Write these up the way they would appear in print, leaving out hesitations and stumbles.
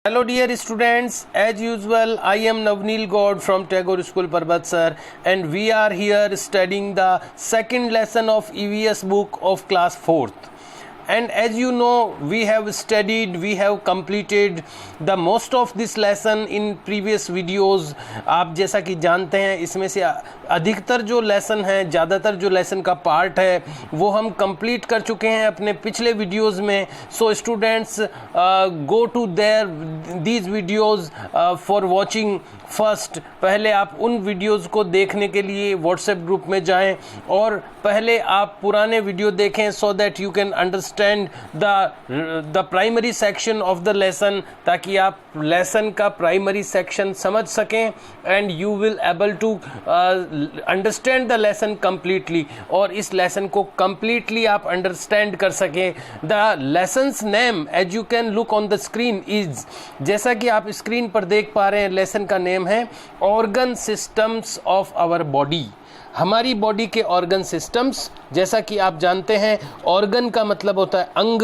Hello dear students, as usual I am Navneel God from Tagore School Parbatsar and we are here studying the second lesson of EVS book of class 4th. And as you know, we have studied, we have completed the most of this lesson in previous videos. आप जैसा कि जानते हैं इसमें से अधिकतर जो lesson है, ज़्यादातर जो लेसन का पार्ट है वो हम कंप्लीट कर चुके हैं अपने पिछले वीडियोस में. So students go to there these videos for watching first. पहले आप उन वीडियोस को देखने के लिए व्हाट्सएप ग्रुप में जाएं और पहले आप पुराने वीडियो देखें so that you can understand the primary section of the lesson, ताकि आप लेसन का प्राइमरी सेक्शन समझ सकें and you will able to understand the lesson completely, और इस लेसन को कम्प्लीटली आप अंडरस्टैंड कर सकें. The lesson's name as you can look on the screen is, जैसा कि आप स्क्रीन पर देख पा रहे हैं लेसन का नेम है organ systems of our body. हमारी बॉडी के ऑर्गन सिस्टम्स, जैसा कि आप जानते हैं ऑर्गन का मतलब होता है अंग.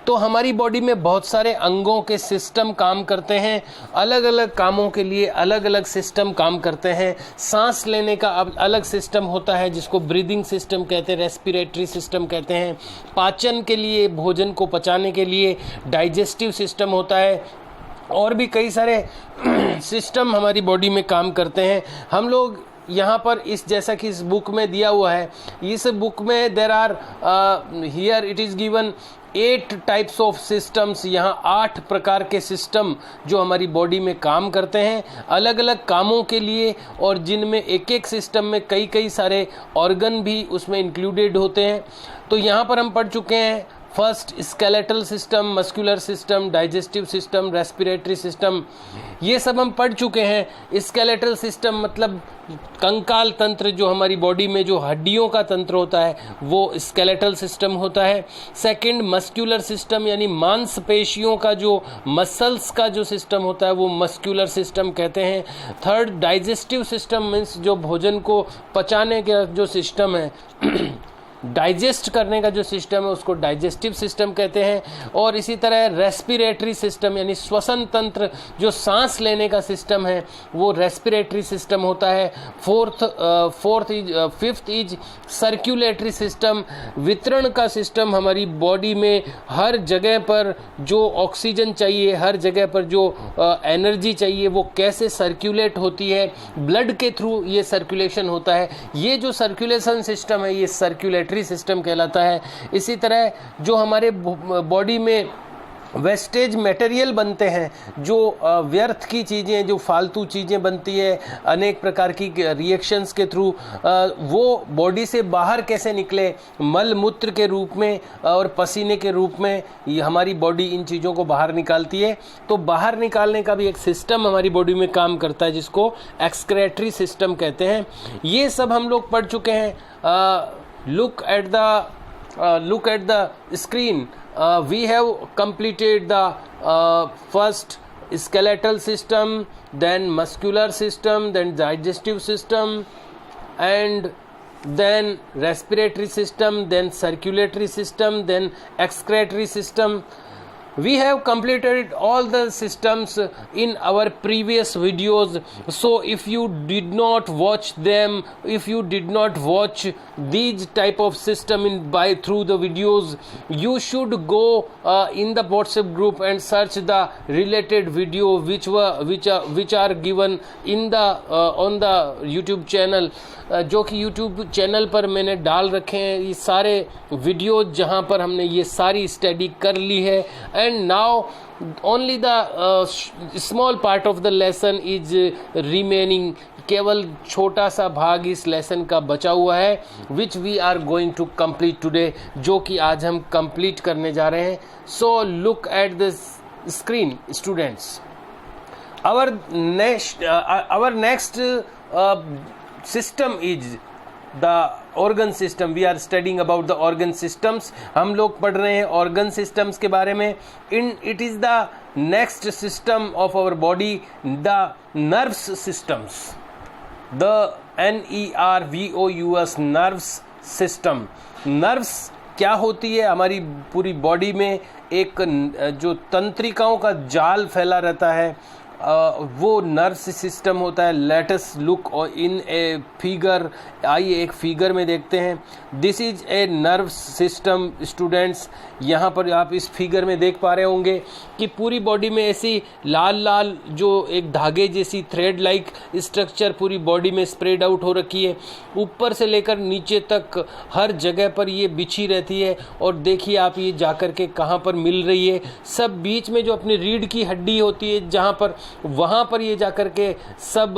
तो हमारी बॉडी में बहुत सारे अंगों के सिस्टम काम करते हैं, अलग अलग कामों के लिए अलग अलग सिस्टम काम करते हैं. सांस लेने का अलग सिस्टम होता है जिसको ब्रीदिंग सिस्टम कहते हैं, रेस्पिरेटरी सिस्टम कहते हैं. पाचन के लिए, भोजन को पचाने के लिए डाइजेस्टिव सिस्टम होता है, और भी कई सारे सिस्टम हमारी बॉडी में काम करते हैं. हम लोग यहाँ पर इस जैसा कि इस बुक में दिया हुआ है, इस बुक में there are here it is given 8 types of systems. यहाँ 8 प्रकार के सिस्टम जो हमारी बॉडी में काम करते हैं अलग अलग कामों के लिए, और जिनमें एक एक सिस्टम में कई कई सारे ऑर्गन भी उसमें इंक्लूडेड होते हैं. तो यहाँ पर हम पढ़ चुके हैं first skeletal system, muscular system, digestive system, respiratory system, ये सब हम पढ़ चुके हैं. स्केलेटल सिस्टम मतलब कंकाल तंत्र, जो हमारी बॉडी में जो हड्डियों का तंत्र होता है वो स्केलेटल सिस्टम होता है. सेकंड मस्कुलर सिस्टम यानी मांसपेशियों का जो मसल्स का जो सिस्टम होता है वो मस्कुलर सिस्टम कहते हैं. थर्ड डाइजेस्टिव सिस्टम मीन्स जो भोजन को पचाने का जो सिस्टम है डाइजेस्ट करने का जो सिस्टम है उसको डाइजेस्टिव सिस्टम कहते हैं. और इसी तरह रेस्पिरेटरी सिस्टम यानी श्वसन तंत्र, जो सांस लेने का सिस्टम है वो रेस्पिरेटरी सिस्टम होता है. फिफ्थ इज सर्कुलेटरी सिस्टम, वितरण का सिस्टम. हमारी बॉडी में हर जगह पर जो ऑक्सीजन चाहिए, हर जगह पर जो एनर्जी चाहिए वो कैसे सर्कुलेट होती है, ब्लड के थ्रू ये सर्कुलेशन होता है. ये जो सर्कुलेशन सिस्टम है ये सर्कुलेटरी सिस्टम कहलाता है. इसी तरह जो हमारे बॉडी में वेस्टेज मटेरियल बनते हैं, जो व्यर्थ की चीज़ें, जो फालतू चीज़ें बनती है अनेक प्रकार की रिएक्शंस के थ्रू, वो बॉडी से बाहर कैसे निकले, मल मूत्र के रूप में और पसीने के रूप में ये हमारी बॉडी इन चीज़ों को बाहर निकालती है. तो बाहर निकालने का भी एक सिस्टम हमारी बॉडी में काम करता है जिसको एक्सक्रेटरी सिस्टम कहते हैं. ये सब हम लोग पढ़ चुके हैं. Look at the screen. We have completed the first skeletal system, then muscular system, then digestive system, and then respiratory system, then circulatory system, then excretory system. We have completed all the systems in our previous videos. So if you did not watch them, if you did not watch these type of system through the videos, you should go in the WhatsApp group and search the related video which are given in the on the YouTube channel. जो कि YouTube channel पर मैंने डाल रखे हैं ये सारे video जहां पर हमने ये सारी स्टडी कर ली है. And now only the small part of the lesson is remaining. केवल छोटा सा भाग इस लेसन का बचा हुआ है which we are going to complete today, जो कि आज हम कंप्लीट करने जा रहे हैं. So look at the screen students. our next system is the organ system. We are studying about the organ systems. हम लोग पढ़ रहे हैं organ systems के बारे में. It is the next system of our body, the nerves systems, the NERVOUS nerves system. Nerves क्या होती है? हमारी पूरी बॉडी में एक जो तंत्रिकाओं का जाल फैला रहता है वो नर्व सिस्टम होता है। Let us look in a figure, आइए एक फिगर में देखते हैं। This is a nerve system students. यहाँ पर आप इस फिगर में देख पा रहे होंगे कि पूरी बॉडी में ऐसी लाल लाल जो एक धागे जैसी थ्रेड लाइक स्ट्रक्चर पूरी बॉडी में स्प्रेड आउट हो रखी है, ऊपर से लेकर नीचे तक हर जगह पर ये बिछी रहती है। और देखिए आप ये जाकर के कहाँ पर मिल रही है, सब बीच में जो अपनी रीढ़ की हड्डी होती है जहाँ पर, वहाँ पर ये जाकर के सब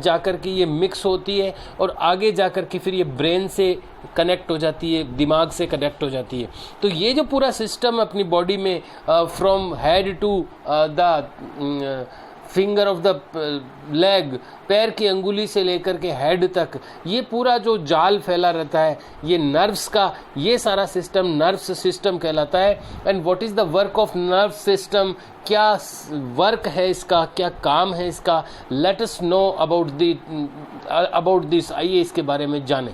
जाकर के ये मिक्स होती है और आगे जाकर के फिर ये ब्रेन से कनेक्ट हो जाती है, दिमाग से कनेक्ट हो जाती है। तो ये जो पूरा सिस्टम अपनी बॉडी में from head to the finger of the leg, पैर की अंगुली से लेकर के हेड तक ये पूरा जो जाल फैला रहता है, ये नर्व्स का ये सारा सिस्टम नर्व्स सिस्टम कहलाता है। And what is the work of nerve system, क्या वर्क है इसका, क्या काम है इसका, let us know about this. आइए इसके बारे में जानें।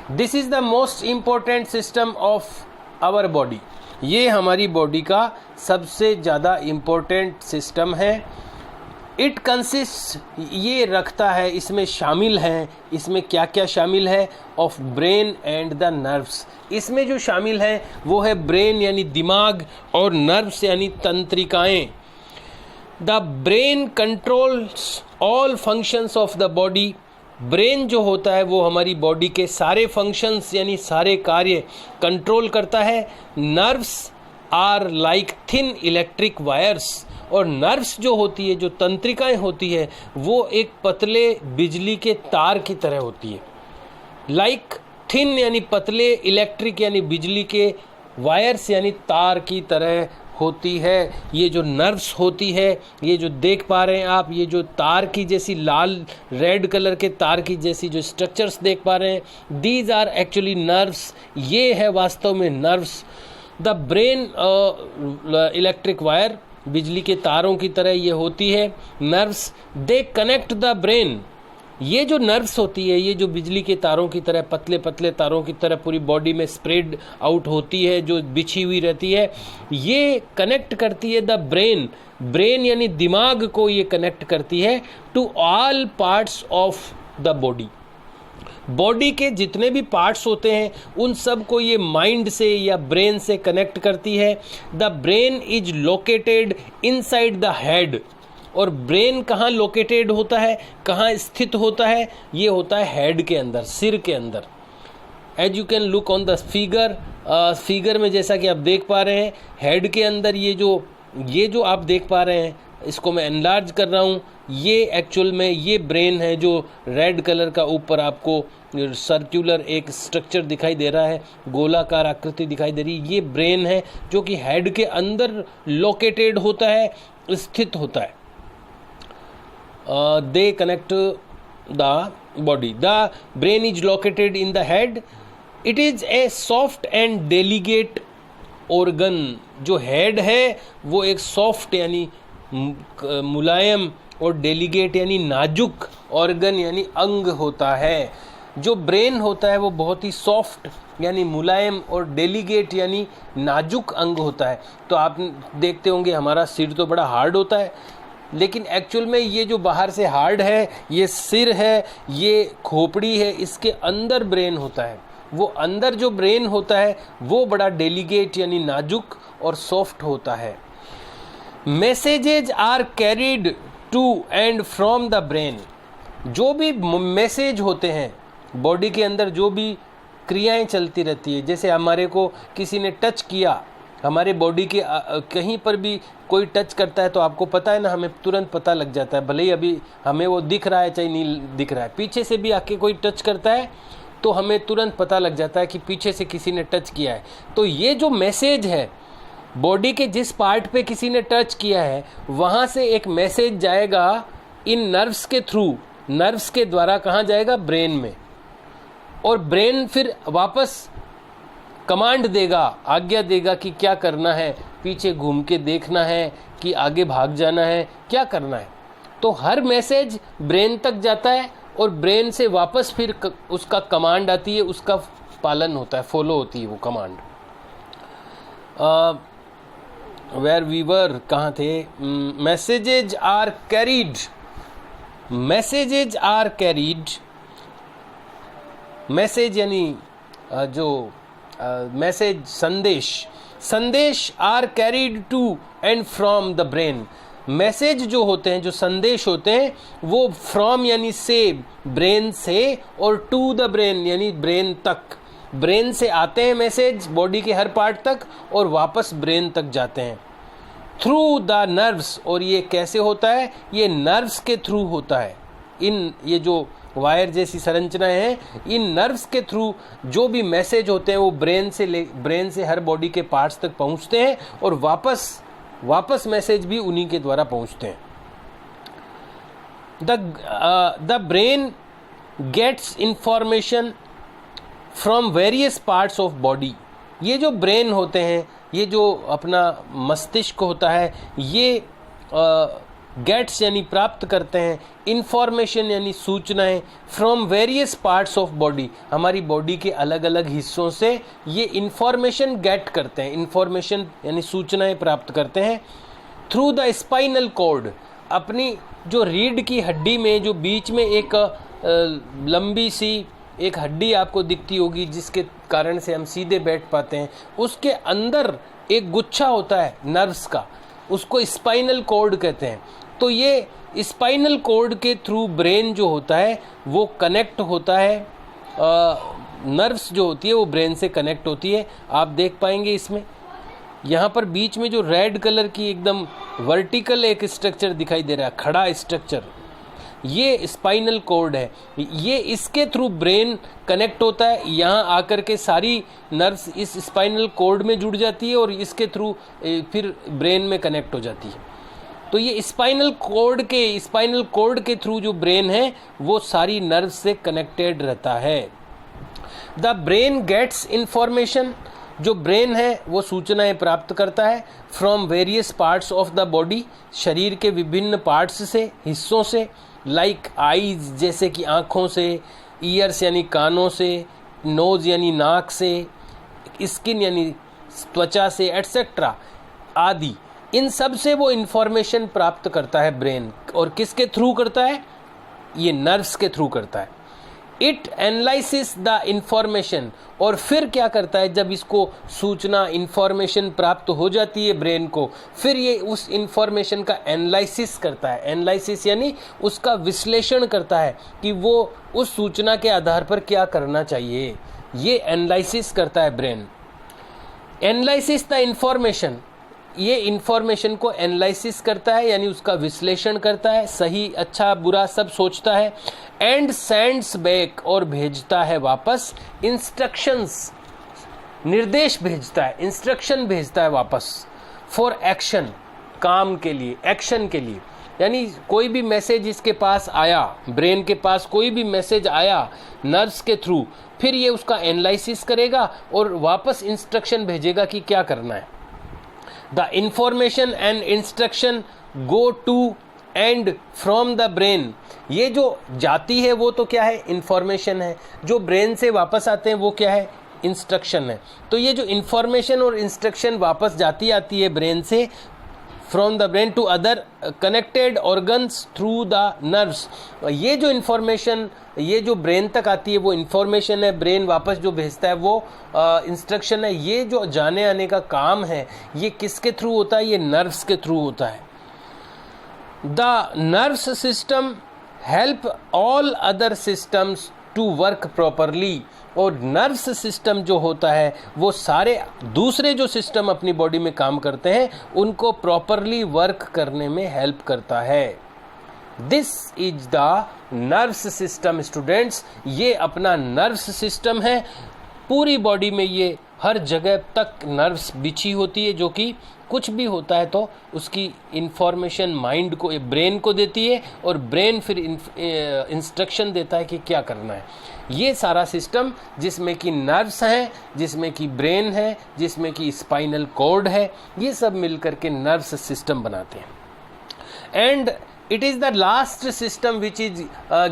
This is the most important system of our body. ये हमारी बॉडी का सबसे ज़्यादा इम्पोर्टेंट सिस्टम है। इट कंसिस्ट, ये रखता है, इसमें शामिल हैं, इसमें क्या क्या शामिल है, of brain and the nerves. इसमें जो शामिल है वो है ब्रेन यानी दिमाग और नर्व्स यानी तंत्रिकाएं। The brain controls all functions of the body. Brain जो होता है वो हमारी बॉडी के सारे फंक्शंस यानी सारे कार्य कंट्रोल करता है। Nerves are like thin electric wires, और नर्व्स जो होती है, जो तंत्रिकाएं होती है, वो एक पतले बिजली के तार की तरह होती है। लाइक थिन यानी पतले, इलेक्ट्रिक यानी बिजली के, वायर्स यानी तार की तरह होती है। ये जो नर्व्स होती है, ये जो देख पा रहे हैं आप, ये जो तार की जैसी लाल रेड कलर के तार की जैसी जो स्ट्रक्चर्स देख पा रहे हैं, दीज आर एक्चुअली नर्व्स। ये है वास्तव में nerves. The brain electric wire, बिजली के तारों की तरह ये होती है nerves. They connect the brain. ये जो नर्व्स होती है, ये जो बिजली के तारों की तरह, पतले पतले तारों की तरह पूरी बॉडी में स्प्रेड आउट होती है, जो बिछी हुई रहती है, ये कनेक्ट करती है द ब्रेन। ब्रेन यानी दिमाग को ये कनेक्ट करती है to all parts of the body. Body के जितने भी पार्ट्स होते हैं उन सब को ये माइंड से या ब्रेन से कनेक्ट करती है। The brain is located inside the head. और ब्रेन कहाँ लोकेटेड होता है, कहाँ स्थित होता है, ये होता है हेड के अंदर, सिर के अंदर। As you can look on the figure, figure में जैसा कि आप देख पा रहे हैं, हेड के अंदर ये जो आप देख पा रहे हैं, इसको मैं एनलार्ज कर रहा हूँ, ये एक्चुअल में ये ब्रेन है जो रेड कलर का ऊपर आपको सर्कुलर एक स्ट्रक्चर दिखाई दे रहा है, गोलाकार आकृति दिखाई दे रही है, ये ब्रेन है जो कि हेड के अंदर लोकेटेड होता है, स्थित होता है। They connect the body. The brain is located in the head. It is a soft and delicate organ. जो हेड है वो एक सॉफ्ट यानी मुलायम और डेलीगेट यानी नाजुक ऑर्गन यानी अंग होता है। जो ब्रेन होता है वो बहुत ही सॉफ्ट यानी मुलायम और डेलीगेट यानी नाजुक अंग होता है। तो आप देखते होंगे हमारा सिर तो बड़ा हार्ड होता है, लेकिन एक्चुअल में ये जो बाहर से हार्ड है, ये सिर है, ये खोपड़ी है, इसके अंदर ब्रेन होता है। वो अंदर जो ब्रेन होता है वो बड़ा डेलीगेट यानी नाजुक और सॉफ्ट होता है। Messages are carried to and from the brain. जो भी मैसेज होते हैं बॉडी के अंदर, जो भी क्रियाएं चलती रहती है, जैसे हमारे को किसी ने टच किया, हमारे बॉडी के कहीं पर भी कोई टच करता है तो आपको पता है ना, हमें तुरंत पता लग जाता है, भले ही अभी हमें वो दिख रहा है चाहे नहीं दिख रहा है। पीछे से भी आके कोई टच करता है तो हमें तुरंत पता लग जाता है कि पीछे से किसी ने टच किया है। तो ये जो मैसेज है, बॉडी के जिस पार्ट पे किसी ने टच किया है वहाँ से एक मैसेज जाएगा इन नर्व्स के थ्रू, नर्व्स के द्वारा कहाँ जाएगा, ब्रेन में। और ब्रेन फिर वापस कमांड देगा, आज्ञा देगा कि क्या करना है, पीछे घूम के देखना है कि आगे भाग जाना है, क्या करना है। तो हर मैसेज ब्रेन तक जाता है और ब्रेन से वापस फिर उसका कमांड आती है, उसका पालन होता है, फॉलो होती है वो कमांड। वेयर वी वर, कहाँ थे? Messages are carried, messages are carried, message यानी जो मैसेज, संदेश, संदेश are carried to and from the brain. Message जो होते हैं, जो संदेश होते हैं, वो फ्रॉम यानी से, ब्रेन से, और टू द ब्रेन यानी ब्रेन तक। ब्रेन से आते हैं मैसेज बॉडी के हर पार्ट तक और वापस ब्रेन तक जाते हैं थ्रू द नर्व्स। और ये कैसे होता है? ये नर्व्स के थ्रू होता है। इन ये जो वायर जैसी संरचनाएं हैं, इन नर्व्स के थ्रू जो भी मैसेज होते हैं वो ब्रेन से हर बॉडी के पार्ट्स तक पहुंचते हैं और वापस मैसेज भी उन्हीं के द्वारा पहुंचते हैं। The brain gets information from various parts of body. ये जो ब्रेन होते हैं, ये जो अपना मस्तिष्क होता है, ये गेट्स यानी प्राप्त करते हैं, इंफॉर्मेशन यानी सूचनाएं, from various parts of body, हमारी बॉडी के अलग अलग हिस्सों से ये इंफॉर्मेशन गेट करते हैं, इंफॉर्मेशन यानी सूचनाएं प्राप्त करते हैं थ्रू द स्पाइनल कॉर्ड। अपनी जो रीढ़ की हड्डी में जो बीच में एक लंबी सी एक हड्डी आपको दिखती होगी जिसके कारण से हम सीधे बैठ पाते हैं, उसके अंदर एक गुच्छा होता है नर्व्स का, उसको स्पाइनल कॉर्ड कहते हैं। तो ये स्पाइनल कॉर्ड के थ्रू ब्रेन जो होता है वो कनेक्ट होता है, नर्व्स जो होती है वो ब्रेन से कनेक्ट होती है। आप देख पाएंगे इसमें यहाँ पर बीच में जो रेड कलर की एकदम वर्टिकल एक स्ट्रक्चर दिखाई दे रहा है, खड़ा स्ट्रक्चर, ये स्पाइनल कॉर्ड है। ये इसके थ्रू ब्रेन कनेक्ट होता है, यहाँ आकर के सारी नर्व्स इस स्पाइनल कॉर्ड में जुड़ जाती है और इसके थ्रू फिर ब्रेन में कनेक्ट हो जाती है। तो ये स्पाइनल कॉर्ड के थ्रू जो ब्रेन है वो सारी नर्व से कनेक्टेड रहता है। द ब्रेन गेट्स इंफॉर्मेशन, जो ब्रेन है वो सूचनाएं प्राप्त करता है from various parts of the body, शरीर के विभिन्न पार्ट्स से, हिस्सों से, लाइक आईज जैसे कि आँखों से, ईयर्स यानी कानों से, नोज यानी नाक से, स्किन यानी त्वचा से, एटसेट्रा आदि। इन सब से वो इंफॉर्मेशन प्राप्त करता है ब्रेन। और किसके थ्रू करता है? ये नर्व्स के थ्रू करता है। इट एनालाइसिस द इंफॉर्मेशन, और फिर क्या करता है जब इसको सूचना इंफॉर्मेशन प्राप्त हो जाती है ब्रेन को, फिर ये उस इंफॉर्मेशन का एनालिसिस करता है। एनालिसिस यानी उसका विश्लेषण करता है कि वो उस सूचना के आधार पर क्या करना चाहिए, ये एनालिसिस करता है ब्रेन। एनालिसिस द इंफॉर्मेशन, ये इंफॉर्मेशन को एनालिसिस करता है यानी उसका विश्लेषण करता है, सही अच्छा बुरा सब सोचता है। एंड सेंड्स बैक, और भेजता है वापस इंस्ट्रक्शंस, निर्देश भेजता है, इंस्ट्रक्शन भेजता है वापस फॉर एक्शन, काम के लिए, एक्शन के लिए। यानी कोई भी मैसेज इसके पास आया, ब्रेन के पास कोई भी मैसेज आया नर्व्स के थ्रू, फिर ये उसका एनालिसिस करेगा और वापस इंस्ट्रक्शन भेजेगा कि क्या करना है। The information and instruction go to and from the brain, ये जो जाती है वो तो क्या है? इंफॉर्मेशन है। जो ब्रेन से वापस आते हैं वो क्या है? इंस्ट्रक्शन है। तो ये जो इंफॉर्मेशन और इंस्ट्रक्शन वापस आती है ब्रेन से, from the brain to other connected organs through the nerves, ये जो इंफॉर्मेशन ये जो ब्रेन तक आती है वो इंफॉर्मेशन है, ब्रेन वापस जो भेजता है वो इंस्ट्रक्शन है। ये जो जाने आने का काम है ये किसके थ्रू होता है? ये नर्व्स के थ्रू होता है। The nerves system help all other systems to work properly, और नर्व्स सिस्टम जो होता है वो सारे दूसरे जो सिस्टम अपनी बॉडी में काम करते हैं उनको प्रॉपरली वर्क करने में हेल्प करता है। This is the nerves system students, ये अपना नर्व्स सिस्टम है। पूरी बॉडी में ये हर जगह तक नर्व्स बिछी होती है, जो कि कुछ भी होता है तो उसकी इंफॉर्मेशन माइंड को, ब्रेन को देती है और ब्रेन फिर इंस्ट्रक्शन देता है कि क्या करना है। ये सारा सिस्टम जिसमें कि नर्व्स हैं, जिसमें कि ब्रेन है, जिसमें कि स्पाइनल कॉर्ड है, ये सब मिलकर के नर्व्स सिस्टम बनाते हैं। And it is the last system which is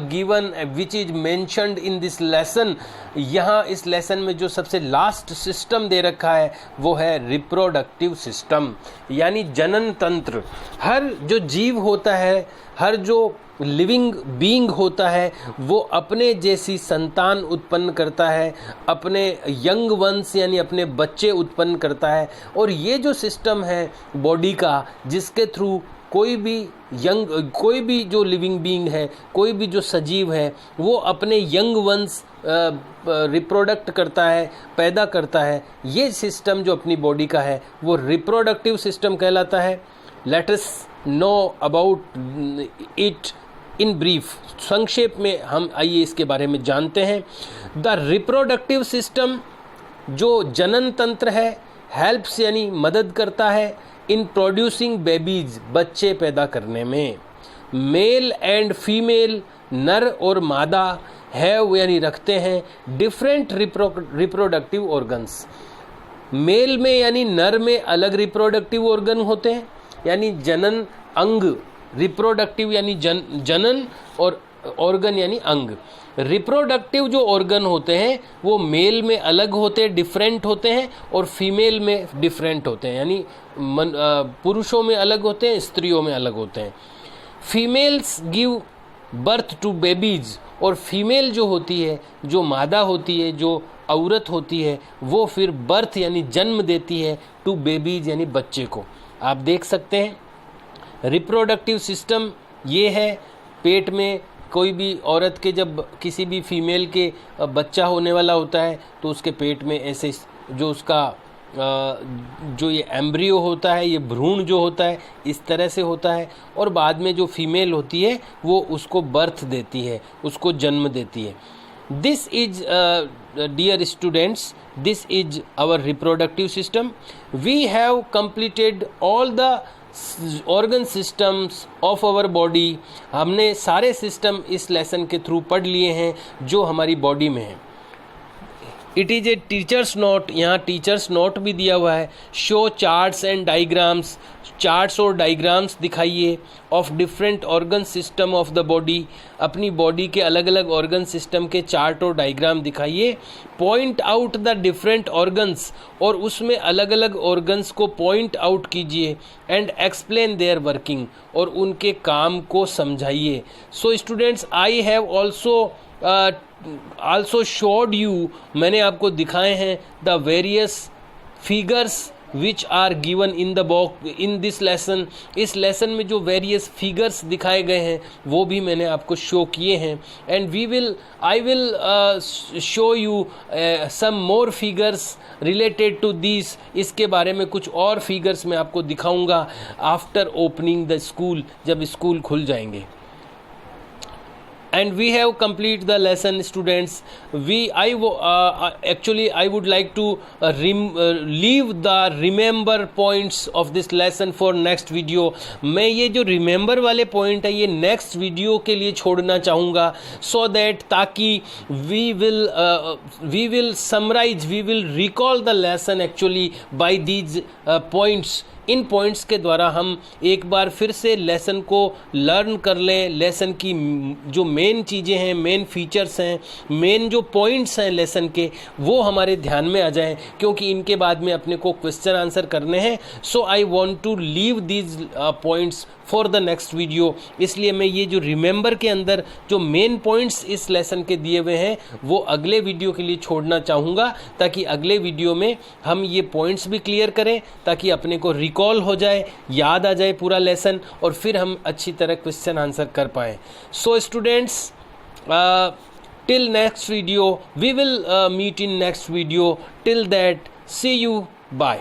given, which is mentioned in this lesson. यहाँ इस लेसन में जो सबसे लास्ट सिस्टम दे रखा है वो है रिप्रोडक्टिव सिस्टम, यानी जनन तंत्र। हर जो जीव होता है, हर जो लिविंग बीइंग होता है, वो अपने जैसी संतान उत्पन्न करता है, अपने यंग वंस यानी अपने बच्चे उत्पन्न करता है। और ये जो सिस्टम है बॉडी का, जिसके थ्रू कोई भी जो लिविंग बीइंग है, कोई भी जो सजीव है, वो अपने यंग वंस रिप्रोडक्ट करता है, पैदा करता है। ये सिस्टम जो अपनी बॉडी का है वो रिप्रोडक्टिव सिस्टम कहलाता है। Late us know about it in brief, संक्षेप में हम आइए इसके बारे में जानते हैं। द रिप्रोडक्टिव सिस्टम जो जनन तंत्र है, हेल्प्स यानी मदद करता है इन प्रोड्यूसिंग बेबीज, बच्चे पैदा करने में। मेल एंड फीमेल, नर और मादा, हैव यानी रखते हैं डिफरेंट रिप्रोडक्टिव ऑर्गन्स। मेल में यानी नर में अलग रिप्रोडक्टिव ऑर्गन होते हैं, यानी जनन अंग, रिप्रोडक्टिव यानी जनन और ऑर्गन यानी अंग। रिप्रोडक्टिव जो ऑर्गन होते हैं वो मेल में अलग होते हैं, डिफरेंट होते हैं, और फीमेल में डिफरेंट होते हैं, यानी पुरुषों में अलग होते हैं, स्त्रियों में अलग होते हैं। Females give birth to babies, और फीमेल जो होती है, जो मादा होती है, जो औरत होती है, वो फिर बर्थ यानी जन्म देती है टू बेबीज यानी बच्चे को। आप देख सकते हैं रिप्रोडक्टिव सिस्टम ये है। पेट में कोई भी औरत के, जब किसी भी फीमेल के बच्चा होने वाला होता है तो उसके पेट में ऐसे जो उसका जो ये एम्ब्रियो होता है, ये भ्रूण जो होता है, इस तरह से होता है। और बाद में जो फीमेल होती है वो उसको बर्थ देती है, उसको जन्म देती है। This is dear students, this is our reproductive system. We have completed all the organ systems of our body. हमने सारे सिस्टम इस लेसन के थ्रू पढ़ लिए हैं जो हमारी बॉडी में है। It is a teachers note, यहाँ टीचर्स नोट भी दिया हुआ है। Show charts and diagrams, charts और डाइग्राम्स दिखाइए of different organ system of the body, अपनी बॉडी के अलग अलग ऑर्गन सिस्टम के चार्ट और डाइग्राम दिखाइए। Point out the different organs, और उसमें अलग अलग ऑर्गन्स को पॉइंट आउट कीजिए। एंड एक्सप्लेन देयर वर्किंग, और उनके काम को समझाइए। So students, I have also showed you, मैंने आपको दिखाए हैं the various figures which are given in the box in this lesson. इस लेसन में जो वेरियस फिगर्स दिखाए गए हैं वो भी मैंने आपको शो किए हैं। And I will show you some more figures related to this. इसके बारे में कुछ और फिगर्स मैं आपको दिखाऊंगा आफ्टर ओपनिंग द स्कूल, जब स्कूल खुल जाएंगे। And we have complete the lesson, students. Actually I would like to leave the remember points of this lesson for next video. मैं ये जो remember वाले point है ये next video के लिए छोड़ना चाहूँगा, so that ताकि we will summarize, we will recall the lesson actually by these points. In points के द्वारा हम एक बार फिर से लेसन को लर्न कर लें। लेसन की जो मेन चीज़ें हैं, मेन फीचर्स हैं, मेन जो पॉइंट्स हैं लेसन के, वो हमारे ध्यान में आ जाएं, क्योंकि इनके बाद में अपने को क्वेश्चन आंसर करने हैं। So I want to leave these points for the next video. इसलिए मैं ये जो रिमेंबर के अंदर जो मेन पॉइंट्स इस लेसन के दिए हुए हैं वो अगले वीडियो के लिए छोड़ना चाहूँगा, ताकि अगले वीडियो में हम ये पॉइंट्स भी क्लियर करें, ताकि अपने को रिकॉल हो जाए, याद आ जाए पूरा लेसन, और फिर हम अच्छी तरह क्वेश्चन आंसर कर पाएँ। So students, till next video, we will meet in next video. Till that, see you, bye.